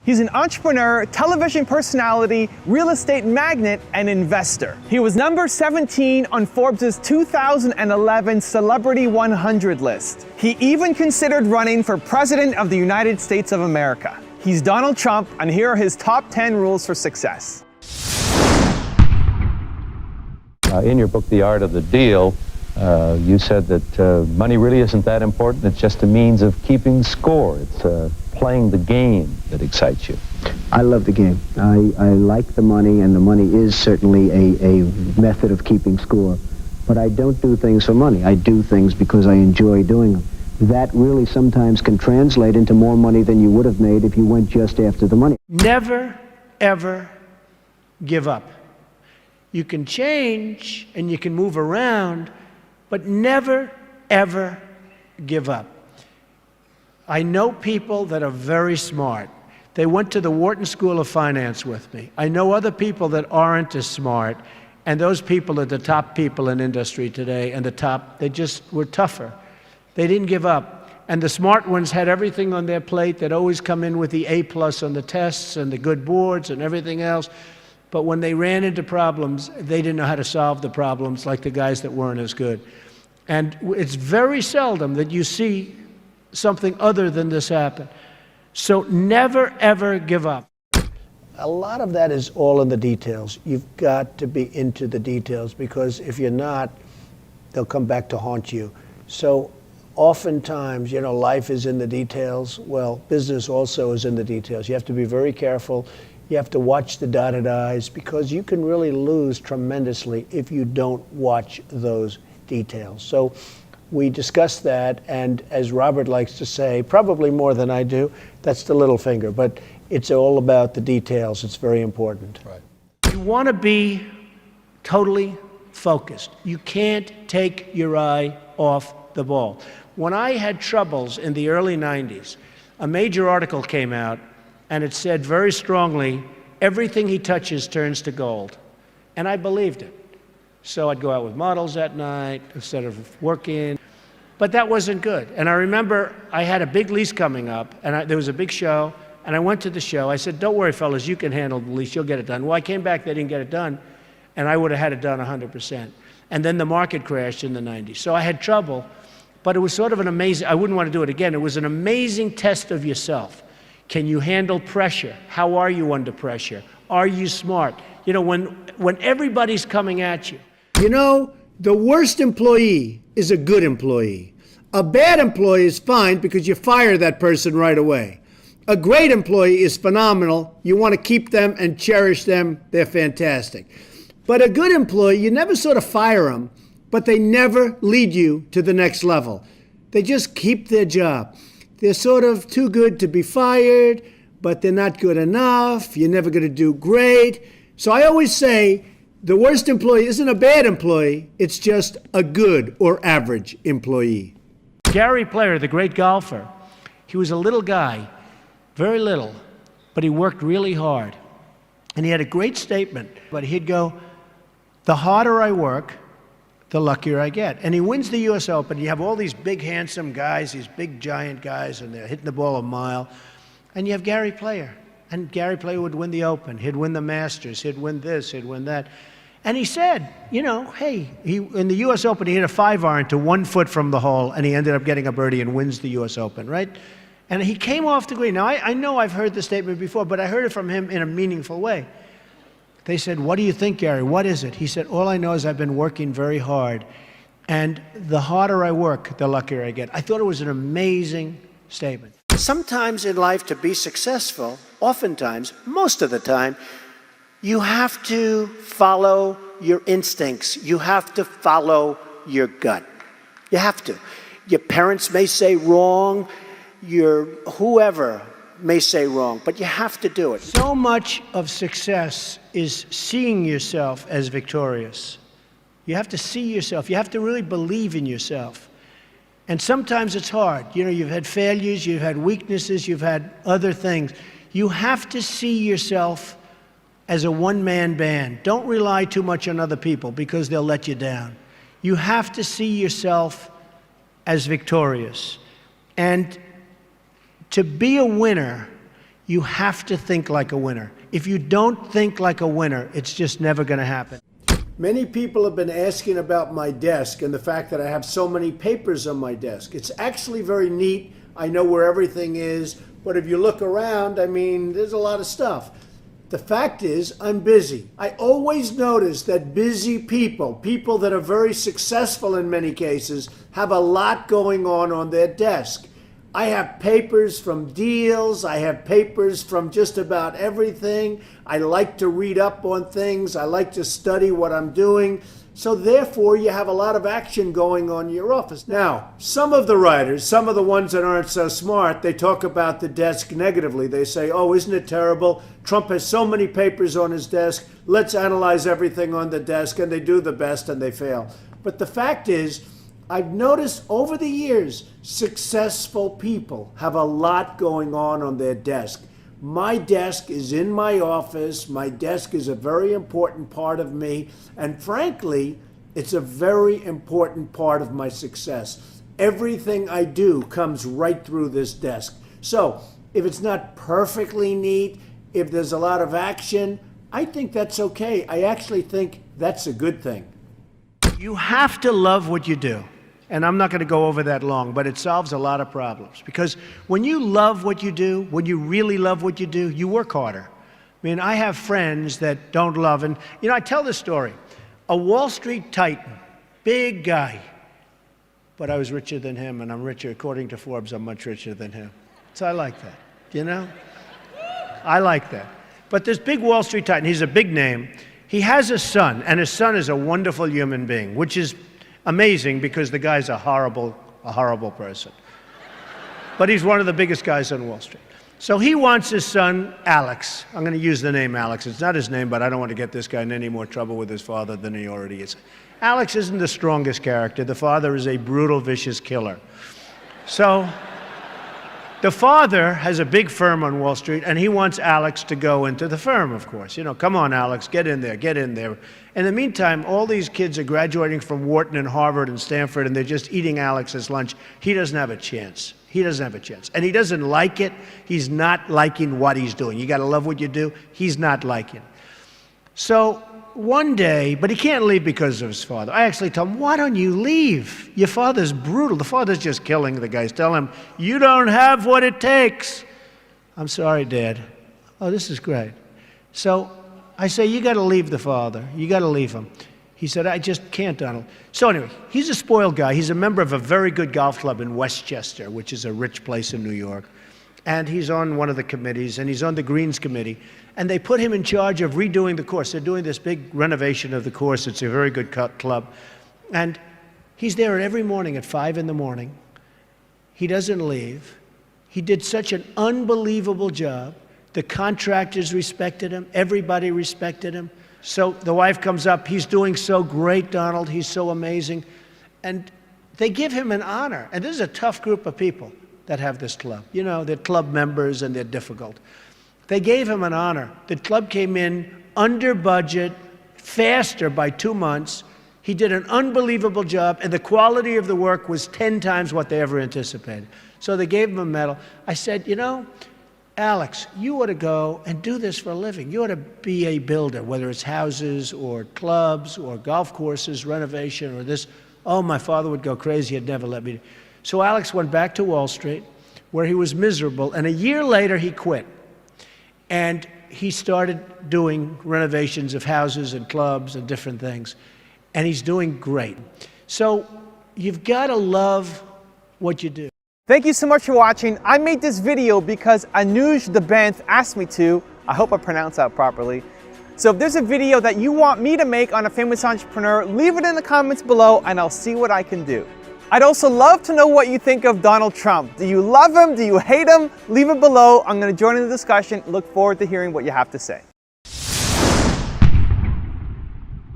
He's an entrepreneur, television personality, real estate magnate, and investor. He was number 17 on Forbes' 2011 Celebrity 100 list. He even considered running for President of the United States of America. He's Donald Trump, and here are his top 10 rules for success. In your book, The Art of the Deal, you said that money really isn't that important. It's just a means of keeping score. It's playing the game that excites you. I love the game. I like the money, and the money is certainly a method of keeping score. But I don't do things for money. I do things because I enjoy doing them. That really sometimes can translate into more money than you would have made if you went just after the money. Never, ever give up. You can change and you can move around, but never, ever give up. I know people that are very smart. They went to the Wharton School of Finance with me. I know other people that aren't as smart, and those people are the top people in industry today, and they just were tougher. They didn't give up. And the smart ones had everything on their plate. They'd always come in with the A+ on the tests and the good boards and everything else. But when they ran into problems, they didn't know how to solve the problems like the guys that weren't as good. And it's very seldom that you see something other than this happen. So never, ever give up. A lot of that is all in the details. You've got to be into the details, because if you're not, they'll come back to haunt you. So oftentimes, life is in the details. Well, business also is in the details. You have to be very careful. You have to watch the dotted I's, because you can really lose tremendously if you don't watch those details. So we discussed that, and as Robert likes to say, probably more than I do, that's the little finger, but it's all about the details. It's very important. Right. You want to be totally focused. You can't take your eye off the ball. When I had troubles in the early 90s, a major article came out, and it said very strongly, everything he touches turns to gold. And I believed it. So I'd go out with models at night instead of working. But that wasn't good. And I remember I had a big lease coming up, and there was a big show, and I went to the show. I said, don't worry, fellas, you can handle the lease. You'll get it done. Well, I came back, they didn't get it done, and I would have had it done 100%. And then the market crashed in the 90s. So I had trouble, but it was sort of an amazing, I wouldn't want to do it again. It was an amazing test of yourself. Can you handle pressure? How are you under pressure? Are you smart? When everybody's coming at you. The worst employee is a good employee. A bad employee is fine because you fire that person right away. A great employee is phenomenal. You want to keep them and cherish them. They're fantastic. But a good employee, you never sort of fire them, but they never lead you to the next level. They just keep their job. They're sort of too good to be fired, but they're not good enough. You're never going to do great. So I always say, the worst employee isn't a bad employee, it's just a good or average employee. Gary Player, the great golfer, he was a little guy, very little, but he worked really hard. And he had a great statement, but he'd go, the harder I work, the luckier I get. And he wins the US Open. You have all these big, handsome guys, these big, giant guys, and they're hitting the ball a mile. And you have Gary Player. And Gary Player would win the Open. He'd win the Masters. He'd win this. He'd win that. And he said, hey, in the US Open, he hit a 5-iron to 1 foot from the hole, and he ended up getting a birdie and wins the US Open, right? And he came off the green. Now, I know I've heard the statement before, but I heard it from him in a meaningful way. They said, what do you think, Gary? What is it? He said, all I know is I've been working very hard, and the harder I work, the luckier I get. I thought it was an amazing statement. Sometimes in life, to be successful, oftentimes, most of the time, you have to follow your instincts. You have to follow your gut. You have to. Your parents may say wrong, whoever may say wrong, but you have to do it. So much of success is seeing yourself as victorious. You have to see yourself. You have to really believe in yourself. And sometimes it's hard. You've had failures, you've had weaknesses, you've had other things. You have to see yourself as a one-man band. Don't rely too much on other people because they'll let you down. You have to see yourself as victorious. And to be a winner, You have to think like a winner. If you don't think like a winner, it's just never going to happen. Many people have been asking about my desk and the fact that I have so many papers on my desk. It's actually very neat. I know where everything is, but if you look around, I mean, there's a lot of stuff. The fact is, I'm busy. I always notice that busy people, people that are very successful in many cases, have a lot going on their desk. I have papers from deals. I have papers from just about everything. I like to read up on things. I like to study what I'm doing. So therefore, you have a lot of action going on in your office. Now, some of the writers, some of the ones that aren't so smart, they talk about the desk negatively. They say, oh, isn't it terrible? Trump has so many papers on his desk. Let's analyze everything on the desk. And they do the best and they fail. But the fact is, I've noticed over the years, successful people have a lot going on their desk. My desk is in my office. My desk is a very important part of me. And frankly, it's a very important part of my success. Everything I do comes right through this desk. So if it's not perfectly neat, if there's a lot of action, I think that's okay. I actually think that's a good thing. You have to love what you do. And I'm not going to go over that long, but it solves a lot of problems. Because when you love what you do, when you really love what you do, you work harder. I mean, I have friends that don't love, and you know, I tell this story. A Wall Street titan, big guy, but I was richer than him, and I'm richer, according to Forbes, I'm much richer than him. So I like that, you know? I like that. But this big Wall Street titan, he's a big name. He has a son, and his son is a wonderful human being, which is amazing because the guy's a horrible person. But he's one of the biggest guys on Wall Street. So he wants his son, Alex. I'm going to use the name Alex. It's not his name, but I don't want to get this guy in any more trouble with his father than he already is. Alex isn't the strongest character. The father is a brutal, vicious killer. So the father has a big firm on Wall Street, and he wants Alex to go into the firm, of course. You know, come on, Alex, get in there, get in there. In the meantime, all these kids are graduating from Wharton and Harvard and Stanford, and they're just eating Alex's lunch. He doesn't have a chance. He doesn't have a chance. And he doesn't like it. He's not liking what he's doing. You got to love what you do. He's not liking it. So one day, but he can't leave because of his father. I actually tell him, why don't you leave? Your father's brutal. The father's just killing the guys. Tell him, you don't have what it takes. I'm sorry, Dad. Oh, this is great. So I say, you got to leave the father. You got to leave him. He said, I just can't, Donald. So anyway, he's a spoiled guy. He's a member of a very good golf club in Westchester, which is a rich place in New York. And he's on one of the committees, and he's on the Greens Committee. And they put him in charge of redoing the course. They're doing this big renovation of the course. It's a very good club. And he's there every morning at 5 in the morning. He doesn't leave. He did such an unbelievable job. The contractors respected him. Everybody respected him. So the wife comes up. He's doing so great, Donald. He's so amazing. And they give him an honor. And this is a tough group of people that have this club. You know, they're club members and they're difficult. They gave him an honor. The club came in under budget, faster by 2 months. He did an unbelievable job, and the quality of the work was 10 times what they ever anticipated. So they gave him a medal. I said, you know, Alex, you ought to go and do this for a living. You ought to be a builder, whether it's houses or clubs or golf courses, renovation or this. Oh, my father would go crazy. He'd never let me. So Alex went back to Wall Street, where he was miserable, and a year later he quit. And he started doing renovations of houses and clubs and different things. And he's doing great. So you've got to love what you do. Thank you so much for watching. I made this video because Anuj Debanth asked me to. I hope I pronounced that properly. So if there's a video that you want me to make on a famous entrepreneur, leave it in the comments below and I'll see what I can do. I'd also love to know what you think of Donald Trump. Do you love him? Do you hate him? Leave it below. I'm going to join in the discussion. Look forward to hearing what you have to say.